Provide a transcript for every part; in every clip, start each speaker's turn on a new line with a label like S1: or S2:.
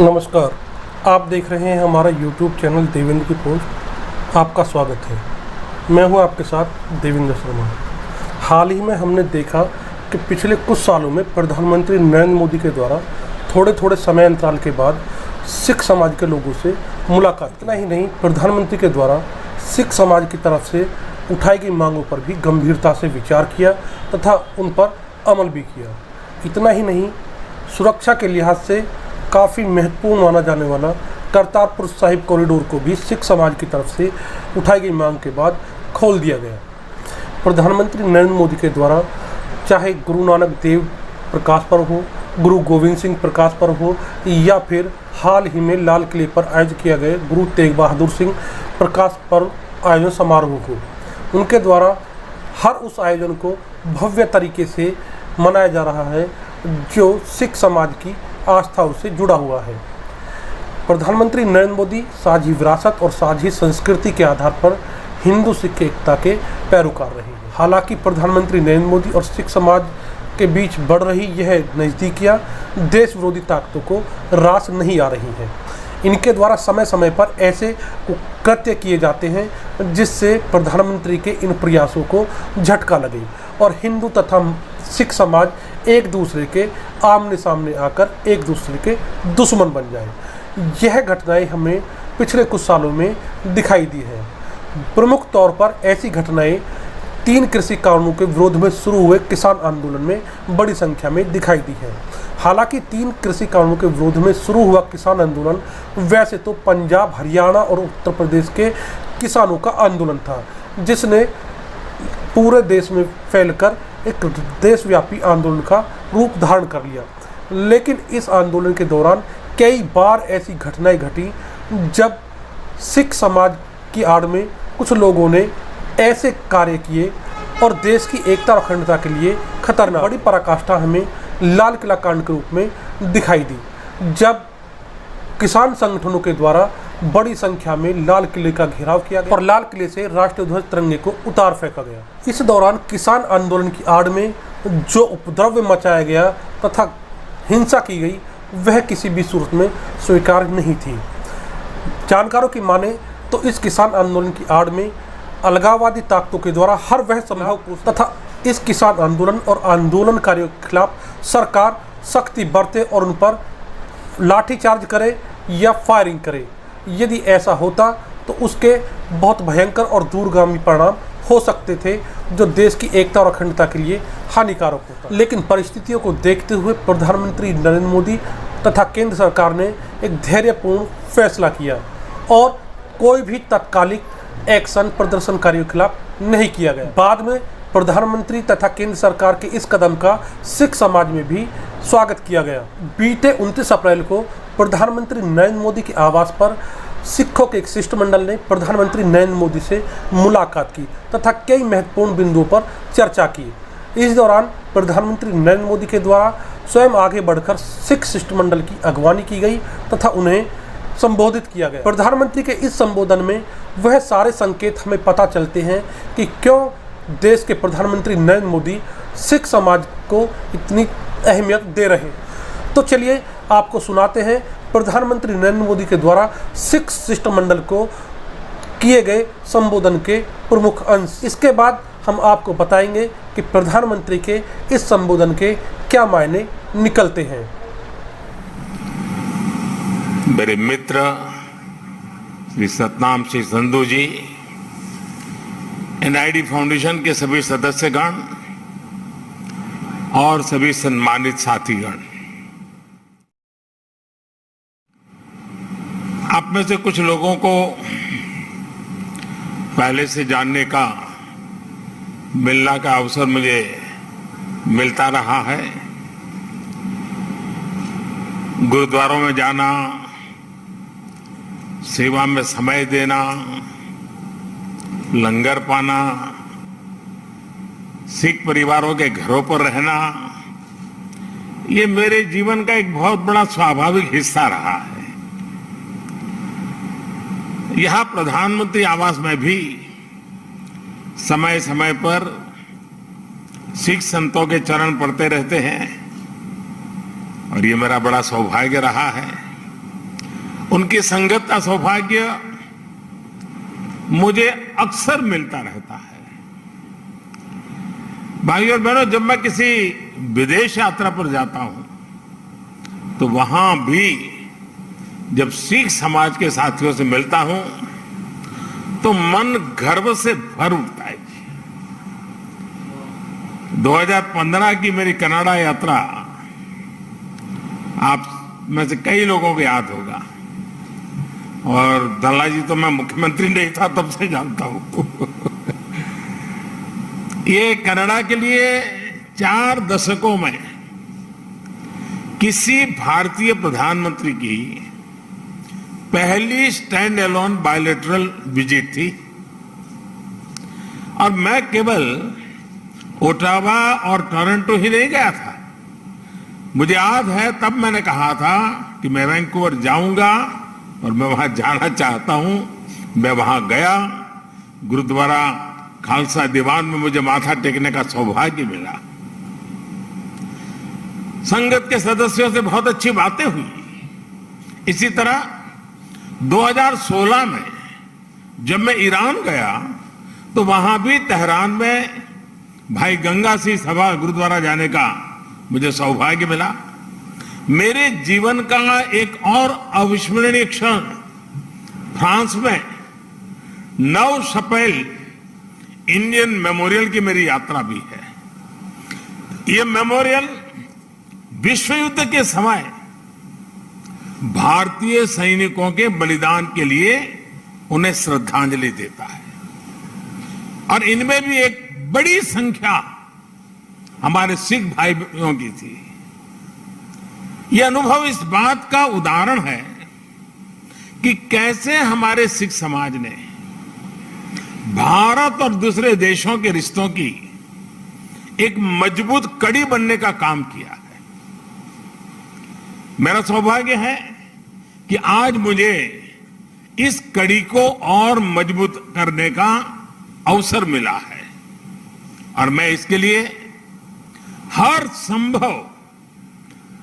S1: नमस्कार। आप देख रहे हैं हमारा YouTube चैनल देवेंद्र की पोस्ट। आपका स्वागत है। मैं हूं आपके साथ देवेंद्र शर्मा। हाल ही में हमने देखा कि पिछले कुछ सालों में प्रधानमंत्री नरेंद्र मोदी के द्वारा थोड़े थोड़े समय अंतराल के बाद सिख समाज के लोगों से मुलाकात। इतना ही नहीं, प्रधानमंत्री के द्वारा सिख समाज की तरफ से उठाई गई मांगों पर भी गंभीरता से विचार किया तथा उन पर अमल भी किया। इतना ही नहीं, सुरक्षा के लिहाज से काफ़ी महत्वपूर्ण माना जाने वाला करतारपुर साहिब कॉरिडोर को भी सिख समाज की तरफ से उठाई गई मांग के बाद खोल दिया गया। प्रधानमंत्री नरेंद्र मोदी के द्वारा चाहे गुरु नानक देव प्रकाश पर्व हो, गुरु गोविंद सिंह प्रकाश पर्व हो या फिर हाल ही में लाल किले पर आयोजित किया गया गुरु तेग बहादुर सिंह प्रकाश पर्व आयोजन समारोह हो, उनके द्वारा हर उस आयोजन को भव्य तरीके से मनाया जा रहा है जो सिख समाज की आस्थाओं से जुड़ा हुआ है। प्रधानमंत्री नरेंद्र मोदी साझी विरासत और साझी संस्कृति के आधार पर हिंदू सिख एकता के पैरोकार रहे हैं। हालांकि प्रधानमंत्री नरेंद्र मोदी और सिख समाज के बीच बढ़ रही यह नज़दीकियाँ देश विरोधी ताकतों को रास नहीं आ रही हैं। इनके द्वारा समय समय पर ऐसे कृत्य किए जाते हैं जिससे प्रधानमंत्री के इन प्रयासों को झटका लगे और हिंदू तथा सिख समाज एक दूसरे के आमने सामने आकर एक दूसरे के दुश्मन बन जाए। यह घटनाएं हमें पिछले कुछ सालों में दिखाई दी है। प्रमुख तौर पर ऐसी घटनाएं 3 कृषि कानूनों के विरोध में शुरू हुए किसान आंदोलन में बड़ी संख्या में दिखाई दी है। हालांकि 3 कृषि कानूनों के विरोध में शुरू हुआ किसान आंदोलन वैसे तो पंजाब, हरियाणा और उत्तर प्रदेश के किसानों का आंदोलन था, जिसने पूरे देश में फैलकर एक देशव्यापी आंदोलन का रूप धारण कर लिया। लेकिन इस आंदोलन के दौरान कई बार ऐसी घटनाएं घटी जब सिख समाज की आड़ में कुछ लोगों ने ऐसे कार्य किए और देश की एकता और अखंडता के लिए खतरनाक बड़ी पराकाष्ठा हमें लाल किला कांड के रूप में दिखाई दी, जब किसान संगठनों के द्वारा बड़ी संख्या में लाल किले का घेराव किया गया और लाल किले से राष्ट्रीय ध्वज तिरंगे को उतार फेंका गया। इस दौरान किसान आंदोलन की आड़ में जो उपद्रव मचाया गया तथा हिंसा की गई वह किसी भी सूरत में स्वीकार नहीं थी। जानकारों की माने तो इस किसान आंदोलन की आड़ में अलगाववादी ताकतों के द्वारा हर वह संभव तथा इस किसान आंदोलन और आंदोलनकारियों के खिलाफ सरकार सख्ती बरते और उन पर लाठीचार्ज करे या फायरिंग करे। यदि ऐसा होता तो उसके बहुत भयंकर और दूरगामी परिणाम हो सकते थे जो देश की एकता और अखंडता के लिए हानिकारक होता। लेकिन परिस्थितियों को देखते हुए प्रधानमंत्री नरेंद्र मोदी तथा केंद्र सरकार ने एक धैर्यपूर्ण फैसला किया और कोई भी तात्कालिक एक्शन प्रदर्शनकारियों के खिलाफ नहीं किया गया। बाद में प्रधानमंत्री तथा केंद्र सरकार के इस कदम का सिख समाज में भी स्वागत किया गया। बीते 29 अप्रैल को प्रधानमंत्री नरेंद्र मोदी के आवास पर सिखों के एक शिष्टमंडल ने प्रधानमंत्री नरेंद्र मोदी से मुलाकात की तथा कई महत्वपूर्ण बिंदुओं पर चर्चा की। इस दौरान प्रधानमंत्री नरेंद्र मोदी के द्वारा स्वयं आगे बढ़कर सिख शिष्टमंडल की अगवानी की गई तथा उन्हें संबोधित किया गया। प्रधानमंत्री के इस संबोधन में वह सारे संकेत हमें पता चलते हैं कि क्यों देश के प्रधानमंत्री नरेंद्र मोदी सिख समाज को इतनी अहमियत दे रहे। तो चलिए आपको सुनाते हैं प्रधानमंत्री नरेंद्र मोदी के द्वारा सिख शिष्टमंडल को किए गए संबोधन के प्रमुख अंश। इसके बाद हम आपको बताएंगे कि प्रधानमंत्री के इस संबोधन के क्या मायने निकलते हैं।
S2: मेरे मित्र श्री सतनाम सिंह संधू जी, एनआईडी फाउंडेशन के सभी सदस्यगण और सभी सम्मानित साथीगण, आप में से कुछ लोगों को पहले से जानने का, मिलने का अवसर मुझे मिलता रहा है। गुरुद्वारों में जाना, सेवा में समय देना, लंगर पाना, सिख परिवारों के घरों पर रहना, ये मेरे जीवन का एक बहुत बड़ा स्वाभाविक हिस्सा रहा है। यहां प्रधानमंत्री आवास में भी समय समय पर सिख संतों के चरण पढ़ते रहते हैं और ये मेरा बड़ा सौभाग्य रहा है उनकी संगत का सौभाग्य मुझे अक्सर मिलता रहता है। भाइयों और बहनों, जब मैं किसी विदेश यात्रा पर जाता हूं तो वहां भी जब सिख समाज के साथियों से मिलता हूं तो मन गर्व से भर उठता है। 2015 की मेरी कनाडा यात्रा आप में से कई लोगों को याद होगा, और दल्ला जी तो मैं मुख्यमंत्री नहीं था तब से जानता हूं। ये कनाडा के लिए 4 दशकों में किसी भारतीय प्रधानमंत्री की पहली स्टैंड अलोन बायलैटरल विजिट थी, और मैं केवल ओटावा और टोरंटो ही नहीं गया था। मुझे याद है तब मैंने कहा था कि मैं वैंकूवर जाऊंगा और मैं वहां जाना चाहता हूं। मैं वहां गया, गुरुद्वारा खालसा दीवान में मुझे माथा टेकने का सौभाग्य मिला। संगत के सदस्यों से बहुत अच्छी बातें हुई। इसी तरह 2016 में जब मैं ईरान गया तो वहां भी तेहरान में भाई गंगा सिंह सभा गुरुद्वारा जाने का मुझे सौभाग्य मिला। मेरे जीवन का एक और अविस्मरणीय क्षण फ्रांस में नव शपेल इंडियन मेमोरियल की मेरी यात्रा भी है। यह मेमोरियल विश्व युद्ध के समय भारतीय सैनिकों के बलिदान के लिए उन्हें श्रद्धांजलि देता है, और इनमें भी एक बड़ी संख्या हमारे सिख भाइयों की थी। यह अनुभव इस बात का उदाहरण है कि कैसे हमारे सिख समाज ने भारत और दूसरे देशों के रिश्तों की एक मजबूत कड़ी बनने का काम किया है। मेरा सौभाग्य है कि आज मुझे इस कड़ी को और मजबूत करने का अवसर मिला है, और मैं इसके लिए हर संभव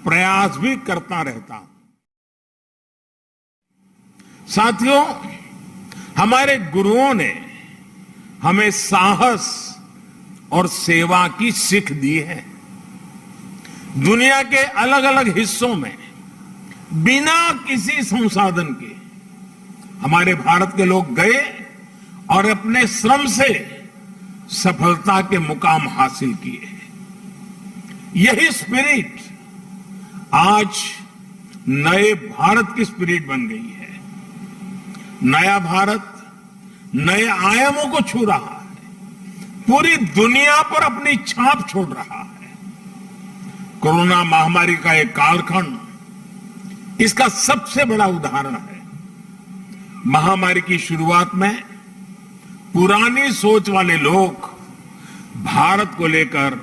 S2: प्रयास भी करता रहता हूं। साथियों, हमारे गुरुओं ने हमें साहस और सेवा की सीख दी है। दुनिया के अलग अलग हिस्सों में बिना किसी संसाधन के हमारे भारत के लोग गए और अपने श्रम से सफलता के मुकाम हासिल किए। यही स्पिरिट आज नए भारत की स्पिरिट बन गई है। नया भारत नए आयामों को छू रहा है, पूरी दुनिया पर अपनी छाप छोड़ रहा है। कोरोना महामारी का एक कालखंड इसका सबसे बड़ा उदाहरण है। महामारी की शुरुआत में पुरानी सोच वाले लोग भारत को लेकर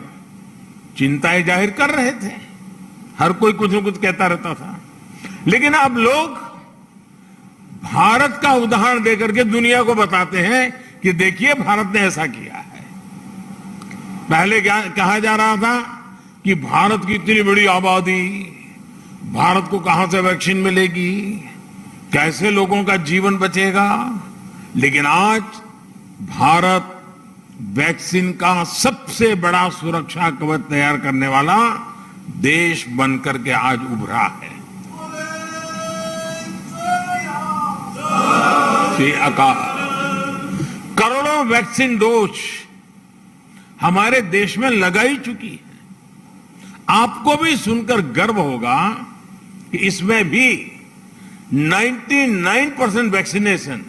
S2: चिंताएं जाहिर कर रहे थे। हर कोई कुछ न कुछ कहता रहता था, लेकिन अब लोग भारत का उदाहरण देकर के दुनिया को बताते हैं कि देखिए भारत ने ऐसा किया है। पहले क्या कहा जा रहा था कि भारत की इतनी बड़ी आबादी, भारत को कहां से वैक्सीन मिलेगी, कैसे लोगों का जीवन बचेगा। लेकिन आज भारत वैक्सीन का सबसे बड़ा सुरक्षा कवच तैयार करने वाला देश बनकर के आज उभरा है। श्री अकाल करोड़ों वैक्सीन डोज हमारे देश में लगाई चुकी है। आपको भी सुनकर गर्व होगा कि इसमें भी 99% वैक्सीनेशन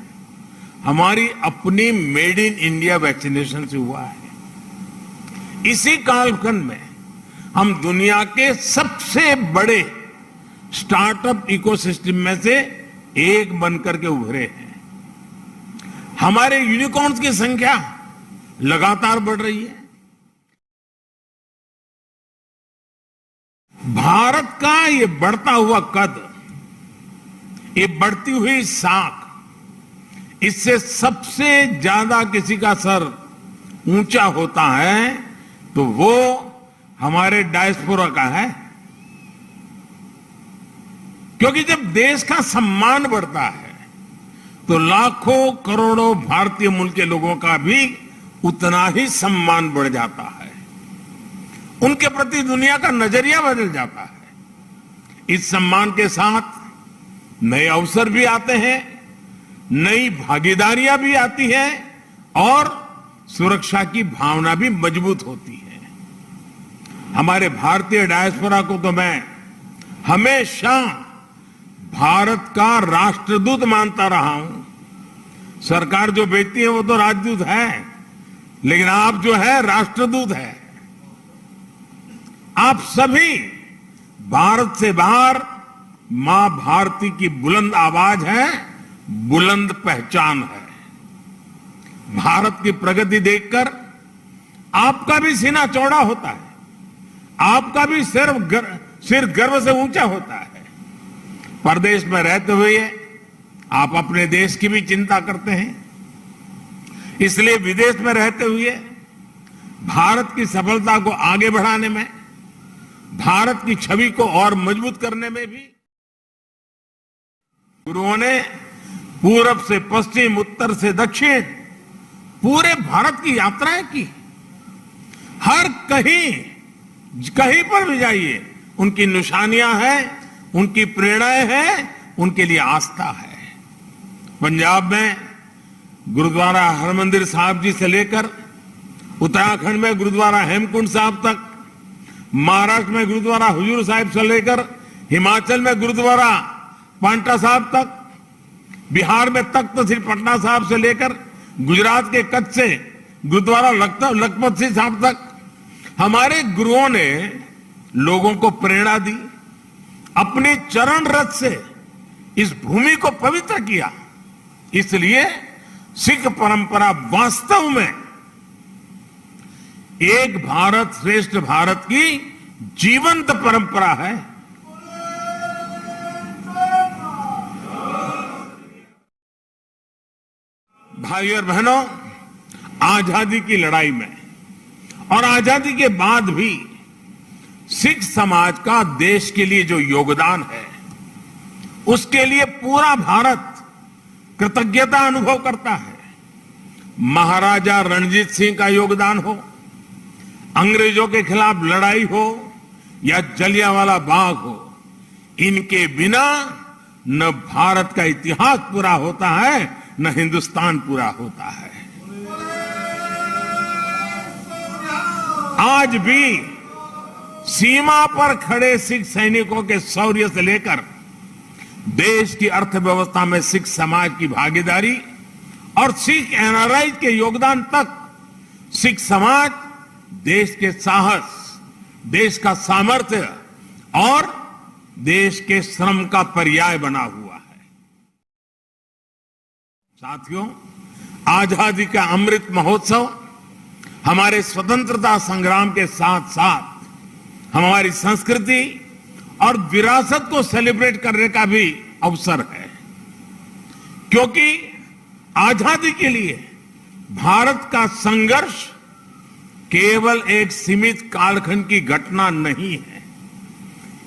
S2: हमारी अपनी मेड इन इंडिया वैक्सीनेशन से हुआ है। इसी कालखंड में हम दुनिया के सबसे बड़े स्टार्टअप इकोसिस्टम में से एक बनकर के उभरे हैं। हमारे यूनिकॉर्न्स की संख्या लगातार बढ़ रही है। भारत का ये बढ़ता हुआ कद, ये बढ़ती हुई साख, इससे सबसे ज्यादा किसी का सर ऊंचा होता है तो वो हमारे डायस्पोरा का है। क्योंकि जब देश का सम्मान बढ़ता है तो लाखों करोड़ों भारतीय मूल के लोगों का भी उतना ही सम्मान बढ़ जाता है। उनके प्रति दुनिया का नजरिया बदल जाता है। इस सम्मान के साथ नए अवसर भी आते हैं, नई भागीदारियां भी आती है और सुरक्षा की भावना भी मजबूत होती है। हमारे भारतीय डायस्पोरा को तो मैं हमेशा भारत का राष्ट्रदूत मानता रहा हूं। सरकार जो भेजती है वो तो राजदूत है, लेकिन आप जो है राष्ट्रदूत है। आप सभी भारत से बाहर मां भारती की बुलंद आवाज है, बुलंद पहचान है। भारत की प्रगति देखकर आपका भी सीना चौड़ा होता है, आपका भी सिर गर्व से ऊंचा होता है। परदेश में रहते हुए आप अपने देश की भी चिंता करते हैं, इसलिए विदेश में रहते हुए भारत की सफलता को आगे बढ़ाने में, भारत की छवि को और मजबूत करने में भी गुरुओं ने पूरब से पश्चिम, उत्तर से दक्षिण पूरे भारत की यात्राएं की। हर कहीं पर भी जाइए उनकी निशानियां हैं, उनकी प्रेरणाएं हैं, उनके लिए आस्था है। पंजाब में गुरुद्वारा हरमंदिर साहिब जी से लेकर उत्तराखंड में गुरुद्वारा हेमकुंड साहिब तक, महाराष्ट्र में गुरुद्वारा हुजूर साहिब से लेकर हिमाचल में गुरुद्वारा पांटा साहिब तक, बिहार में तख्त श्री पटना साहिब से लेकर गुजरात के कच्छ से गुरुद्वारा लखपत सिंह साहिब तक हमारे गुरुओं ने लोगों को प्रेरणा दी, अपने चरण रथ से इस भूमि को पवित्र किया। इसलिए सिख परंपरा वास्तव में एक भारत श्रेष्ठ भारत की जीवंत परंपरा है। भाइयों और बहनों, आजादी की लड़ाई में और आजादी के बाद भी सिख समाज का देश के लिए जो योगदान है, उसके लिए पूरा भारत कृतज्ञता अनुभव करता है। महाराजा रणजीत सिंह का योगदान हो, अंग्रेजों के खिलाफ लड़ाई हो या जलियांवाला बाग हो, इनके बिना न भारत का इतिहास पूरा होता है, न हिंदुस्तान पूरा होता है। आज भी सीमा पर खड़े सिख सैनिकों के शौर्य से लेकर देश की अर्थव्यवस्था में सिख समाज की भागीदारी और सिख एनआरआई के योगदान तक, सिख समाज देश के साहस, देश का सामर्थ्य और देश के श्रम का पर्याय बना हुआ है। साथियों, आजादी का अमृत महोत्सव हमारे स्वतंत्रता संग्राम के साथ साथ हमारी संस्कृति और विरासत को सेलिब्रेट करने का भी अवसर है, क्योंकि आजादी के लिए भारत का संघर्ष केवल एक सीमित कालखंड की घटना नहीं है।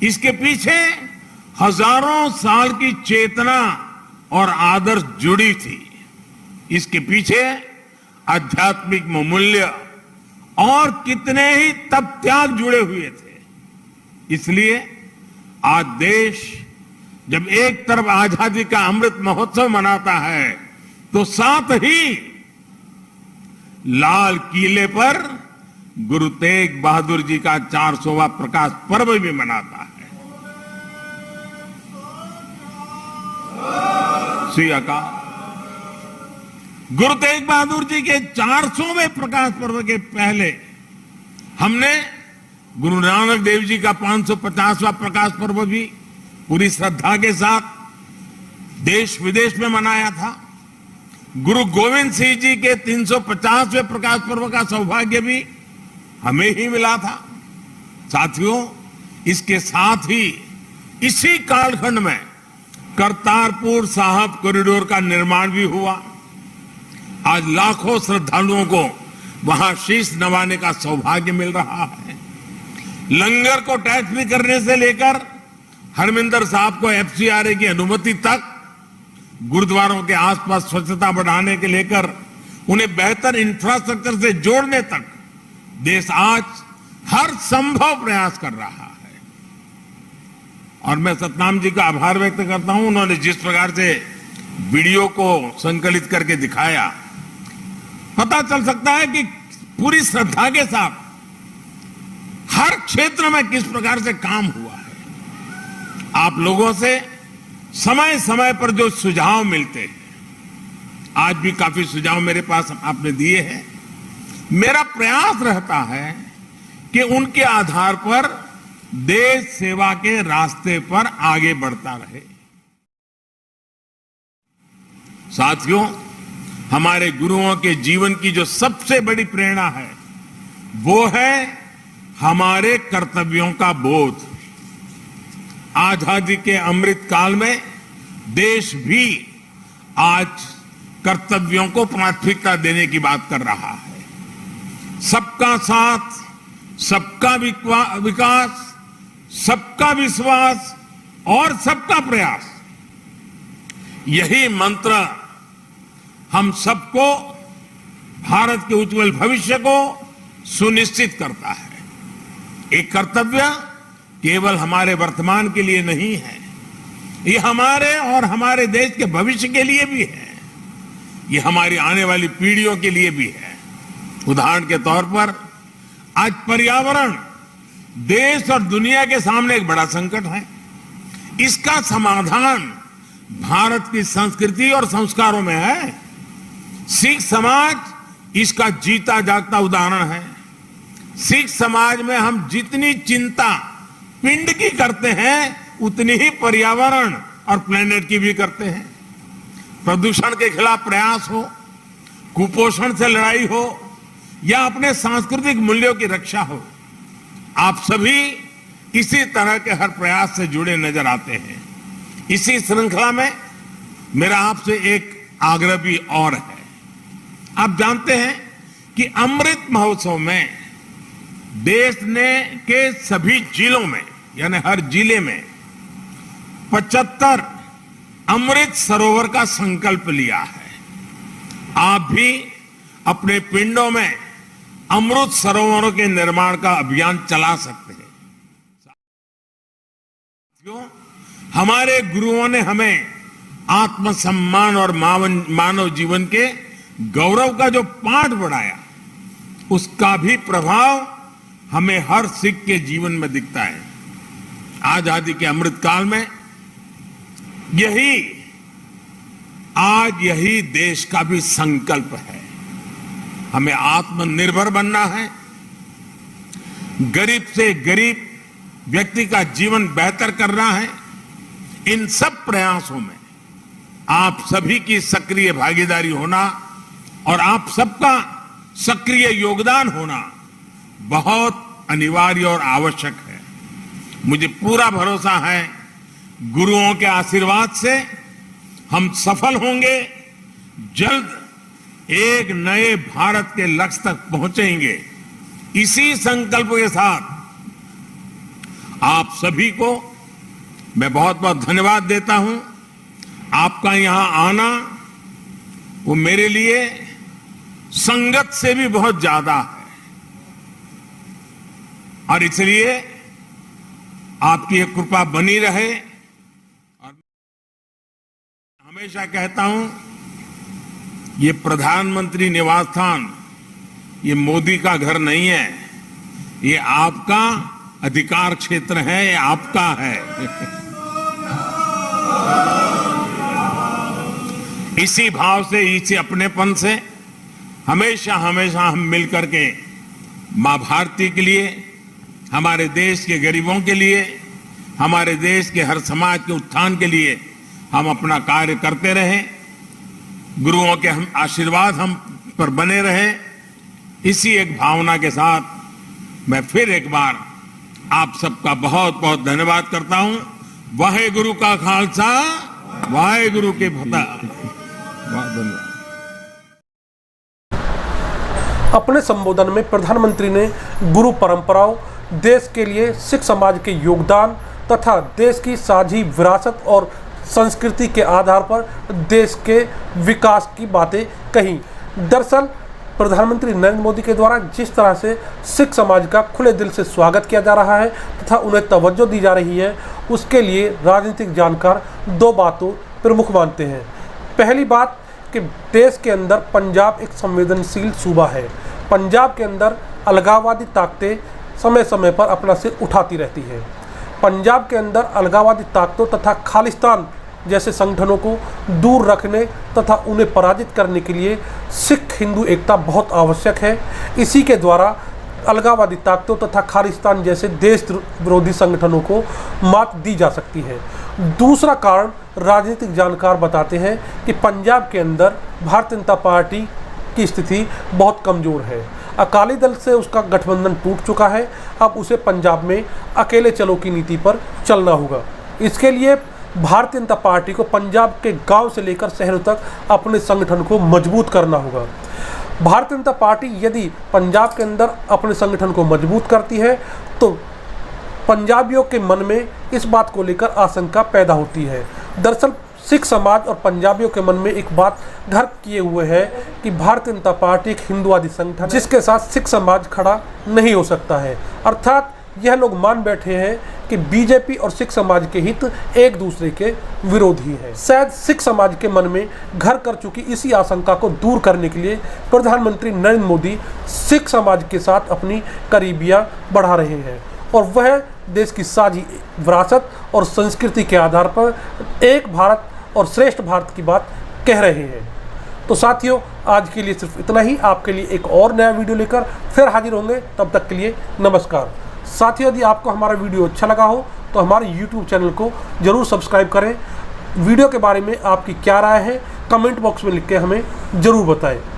S2: इसके पीछे हजारों साल की चेतना और आदर्श जुड़ी थी। इसके पीछे आध्यात्मिक मूल्य और कितने ही तप त्याग जुड़े हुए थे। इसलिए आज देश जब एक तरफ आजादी का अमृत महोत्सव मनाता है, तो साथ ही लाल किले पर गुरु तेग बहादुर जी का 400वां प्रकाश पर्व भी मनाता है। श्री अकाल। गुरु तेग बहादुर जी के 400वें प्रकाश पर्व के पहले हमने गुरु नानक देव जी का 550वां प्रकाश पर्व भी पूरी श्रद्धा के साथ देश विदेश में मनाया था। गुरु गोविंद सिंह जी के 350वें प्रकाश पर्व का सौभाग्य भी हमें ही मिला था। साथियों, इसके साथ ही इसी कालखंड में करतारपुर साहिब कॉरिडोर का निर्माण भी हुआ। आज लाखों श्रद्धालुओं को वहां शीश नवाने का सौभाग्य मिल रहा है। लंगर को टैक्स फ्री करने से लेकर हरमिंदर साहब को एफसीआरए की अनुमति तक, गुरुद्वारों के आसपास स्वच्छता बढ़ाने के लेकर उन्हें बेहतर इंफ्रास्ट्रक्चर से जोड़ने तक देश आज हर संभव प्रयास कर रहा है। और मैं सतनाम जी का आभार व्यक्त करता हूं, उन्होंने जिस प्रकार से वीडियो को संकलित करके दिखाया, पता चल सकता है कि पूरी श्रद्धा के साथ हर क्षेत्र में किस प्रकार से काम हुआ है। आप लोगों से समय समय पर जो सुझाव मिलते हैं, आज भी काफी सुझाव मेरे पास आपने दिए हैं, मेरा प्रयास रहता है कि उनके आधार पर देश सेवा के रास्ते पर आगे बढ़ता रहे। साथियों, हमारे गुरुओं के जीवन की जो सबसे बड़ी प्रेरणा है वो है हमारे कर्तव्यों का बोध। आजादी के अमृत काल में देश भी आज कर्तव्यों को प्राथमिकता देने की बात कर रहा है। सबका साथ, सबका विकास, सबका विश्वास और सबका प्रयास, यही मंत्र हम सबको भारत के उज्जवल भविष्य को सुनिश्चित करता है। एक कर्तव्य केवल हमारे वर्तमान के लिए नहीं है, ये हमारे और हमारे देश के भविष्य के लिए भी है, ये हमारी आने वाली पीढ़ियों के लिए भी है। उदाहरण के तौर पर आज पर्यावरण देश और दुनिया के सामने एक बड़ा संकट है। इसका समाधान भारत की संस्कृति और संस्कारों में है। सिख समाज इसका जीता जागता उदाहरण है। सिख समाज में हम जितनी चिंता पिंड की करते हैं, उतनी ही पर्यावरण और प्लेनेट की भी करते हैं। प्रदूषण के खिलाफ प्रयास हो, कुपोषण से लड़ाई हो या अपने सांस्कृतिक मूल्यों की रक्षा हो, आप सभी इसी तरह के हर प्रयास से जुड़े नजर आते हैं। इसी श्रृंखला में मेरा आपसे एक आग्रह भी और है। आप जानते हैं कि अमृत महोत्सव में देश ने के सभी जिलों में, यानी हर जिले में 75 अमृत सरोवर का संकल्प लिया है। आप भी अपने पिंडों में अमृत सरोवरों के निर्माण का अभियान चला सकते हैं। क्यों? हमारे गुरुओं ने हमें आत्मसम्मान और मानव जीवन के गौरव का जो पाठ पढ़ाया, उसका भी प्रभाव हमें हर सिख के जीवन में दिखता है। आजादी के अमृत काल में यही देश का भी संकल्प है। हमें आत्मनिर्भर बनना है, गरीब से गरीब व्यक्ति का जीवन बेहतर करना है। इन सब प्रयासों में आप सभी की सक्रिय भागीदारी होना और आप सबका सक्रिय योगदान होना बहुत अनिवार्य और आवश्यक है। मुझे पूरा भरोसा है गुरुओं के आशीर्वाद से हम सफल होंगे, जल्द एक नए भारत के लक्ष्य तक पहुंचेंगे। इसी संकल्प के साथ आप सभी को मैं बहुत बहुत धन्यवाद देता हूं। आपका यहां आना वो मेरे लिए संगत से भी बहुत ज्यादा है, और इसलिए आपकी ये कृपा बनी रहे। और हमेशा कहता हूं, ये प्रधानमंत्री निवास स्थान ये मोदी का घर नहीं है, ये आपका अधिकार क्षेत्र है, ये आपका है। इसी भाव से, इसी अपनेपन से हमेशा हमेशा हम मिलकर के मां भारती के लिए, हमारे देश के गरीबों के लिए, हमारे देश के हर समाज के उत्थान के लिए हम अपना कार्य करते रहें। गुरुओं के हम आशीर्वाद हम पर बने रहें। इसी एक भावना के साथ मैं फिर एक बार आप सबका बहुत बहुत धन्यवाद करता हूं। वाहेगुरु का खालसा, वाहेगुरु के फतेह। बहुत धन्यवाद।
S1: अपने संबोधन में प्रधानमंत्री ने गुरु परंपराओं, देश के लिए सिख समाज के योगदान तथा देश की साझी विरासत और संस्कृति के आधार पर देश के विकास की बातें कही। दरअसल प्रधानमंत्री नरेंद्र मोदी के द्वारा जिस तरह से सिख समाज का खुले दिल से स्वागत किया जा रहा है तथा उन्हें तवज्जो दी जा रही है, उसके लिए राजनीतिक जानकार दो बातों प्रमुख मानते हैं। पहली बात कि देश के अंदर पंजाब एक संवेदनशील सूबा है। पंजाब के अंदर अलगाववादी ताकतें समय समय पर अपना सिर उठाती रहती है। पंजाब के अंदर अलगाववादी ताकतों तथा खालिस्तान जैसे संगठनों को दूर रखने तथा उन्हें पराजित करने के लिए सिख हिंदू एकता बहुत आवश्यक है। इसी के द्वारा अलगाववादी ताकतों तथा खालिस्तान जैसे देश विरोधी संगठनों को मात दी जा सकती है। दूसरा कारण राजनीतिक जानकार बताते हैं कि पंजाब के अंदर भारतीय जनता पार्टी की स्थिति बहुत कमज़ोर है। अकाली दल से उसका गठबंधन टूट चुका है। अब उसे पंजाब में अकेले चलो की नीति पर चलना होगा। इसके लिए भारतीय जनता पार्टी को पंजाब के गांव से लेकर शहरों तक अपने संगठन को मजबूत करना होगा। भारतीय जनता पार्टी यदि पंजाब के अंदर अपने संगठन को मजबूत करती है तो पंजाबियों के मन में इस बात को लेकर आशंका पैदा होती है। दरअसल सिख समाज और पंजाबियों के मन में एक बात घर किए हुए है कि भारतीय जनता पार्टी एक हिंदुवादी संगठन है जिसके साथ सिख समाज खड़ा नहीं हो सकता है। अर्थात यह लोग मान बैठे हैं कि बीजेपी और सिख समाज के हित एक दूसरे के विरोधी हैं। शायद सिख समाज के मन में घर कर चुकी इसी आशंका को दूर करने के लिए प्रधानमंत्री नरेंद्र मोदी सिख समाज के साथ अपनी करीबियां बढ़ा रहे हैं और वह देश की साझी विरासत और संस्कृति के आधार पर एक भारत और श्रेष्ठ भारत की बात कह रहे हैं। तो साथियों, आज के लिए सिर्फ इतना ही। आपके लिए एक और नया वीडियो लेकर फिर हाजिर होंगे। तब तक के लिए नमस्कार। साथियों, यदि आपको हमारा वीडियो अच्छा लगा हो तो हमारे YouTube चैनल को जरूर सब्सक्राइब करें। वीडियो के बारे में आपकी क्या राय है कमेंट बॉक्स में लिख के हमें ज़रूर बताएं।